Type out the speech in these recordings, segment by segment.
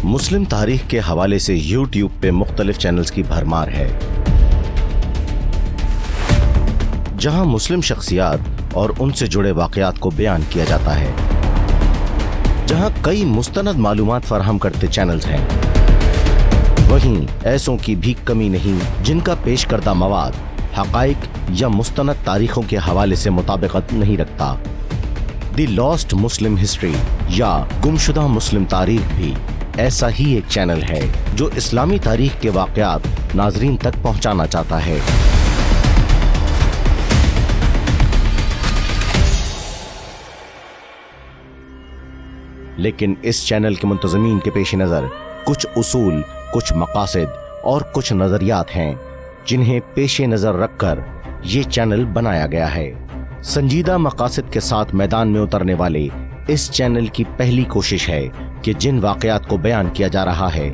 مسلم تاریخ کے حوالے سے یوٹیوب پہ مختلف چینلز کی بھرمار ہے، جہاں مسلم شخصیات اور ان سے جڑے واقعات کو بیان کیا جاتا ہے، جہاں کئی مستند معلومات فراہم کرتے چینلز ہیں، وہیں ایسوں کی بھی کمی نہیں جن کا پیش کردہ مواد حقائق یا مستند تاریخوں کے حوالے سے مطابقت نہیں رکھتا۔ دی لاسٹ مسلم ہسٹری یا گمشدہ مسلم تاریخ بھی ایسا ہی ایک چینل ہے جو اسلامی تاریخ کے واقعات ناظرین تک پہنچانا چاہتا ہے۔ لیکن اس چینل کے منتظمین کے پیش نظر کچھ اصول، کچھ مقاصد اور کچھ نظریات ہیں جنہیں پیش نظر رکھ کر یہ چینل بنایا گیا ہے۔ سنجیدہ مقاصد کے ساتھ میدان میں اترنے والے اس چینل کی پہلی کوشش ہے کہ جن واقعات کو بیان کیا جا رہا ہے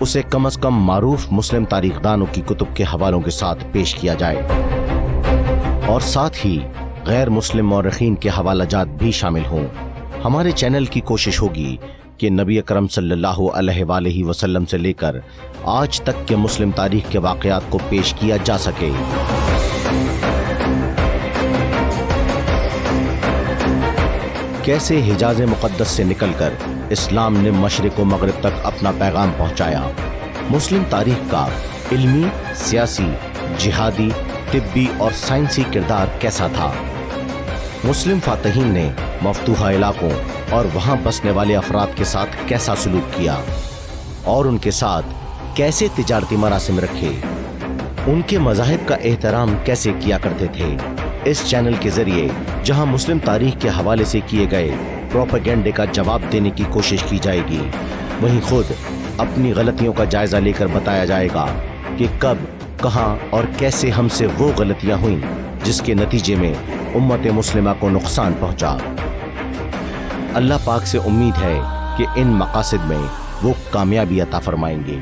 اسے کم از کم معروف مسلم تاریخ دانوں کی کتب کے حوالوں کے ساتھ پیش کیا جائے، اور ساتھ ہی غیر مسلم مورخین کے حوالہ جات بھی شامل ہوں۔ ہمارے چینل کی کوشش ہوگی کہ نبی اکرم صلی اللہ علیہ وآلہ وسلم سے لے کر آج تک کے مسلم تاریخ کے واقعات کو پیش کیا جا سکے۔ کیسے حجاز مقدس سے نکل کر اسلام نے مشرق و مغرب تک اپنا پیغام پہنچایا، مسلم تاریخ کا علمی، سیاسی، جہادی، طبی اور سائنسی کردار کیسا تھا، مسلم فاتحین نے مفتوحہ علاقوں اور وہاں بسنے والے افراد کے ساتھ کیسا سلوک کیا اور ان کے ساتھ کیسے تجارتی مراسم رکھے، ان کے مذاہب کا احترام کیسے کیا کرتے تھے۔ اس چینل کے ذریعے جہاں مسلم تاریخ کے حوالے سے کیے گئے پروپیگنڈے کا جواب دینے کی کوشش کی جائے گی، وہیں خود اپنی غلطیوں کا جائزہ لے کر بتایا جائے گا کہ کب، کہاں اور کیسے ہم سے وہ غلطیاں ہوئیں جس کے نتیجے میں امت مسلمہ کو نقصان پہنچا۔ اللہ پاک سے امید ہے کہ ان مقاصد میں وہ کامیابی عطا فرمائیں گے۔